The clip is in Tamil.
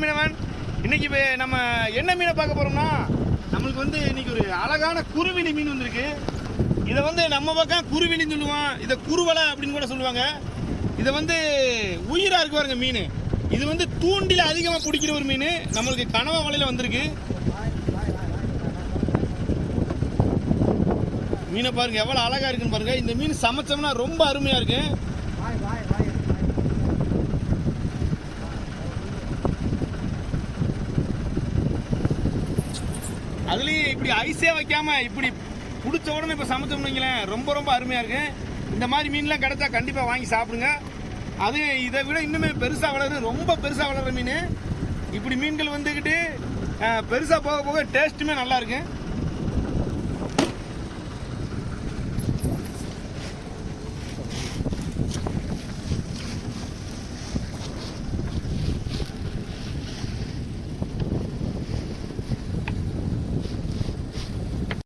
மீனவன். இன்னைக்கு நம்ம என்ன மீனை பார்க்க போறோம்னா, நம்மளுக்கு வந்து இன்னைக்கு ஒரு அழகான குருவிலி மீன் வந்திருக்கு. இதை வந்து நம்ம பக்கம் குருவிலின்னு சொல்லுவான், இதை குருவலை அப்படின்னு கூட சொல்லுவாங்க. இதை வந்து உயிரா இருக்கு பாருங்க மீன். இது வந்து தூண்டில அதிகமாக பிடிக்கிற ஒரு மீன். நம்மளுக்கு கனவா வலையில வந்திருக்கு. மீனை பாருங்க எவ்வளவு அழகா இருக்குன்னு பாருங்க. இந்த மீன் சமைச்சோம்னா ரொம்ப அருமையா இருக்கு. அதுலயும் இப்படி ஐஸே வைக்காம இப்படி பிடிச்ச உடனே இப்ப சமைச்சோம்னு ரொம்ப ரொம்ப அருமையா இருக்கு. இந்த மாதிரி மீன்லாம் கிடைச்சா கண்டிப்பா வாங்கி சாப்பிடுங்க. அது இதை விட இன்னுமே பெருசா வளரும், ரொம்ப பெருசா வளர்ற மீன். இப்படி மீன்கள் வந்துக்கிட்டு பெருசா போக போக டேஸ்ட்டுமே நல்லா இருக்கு.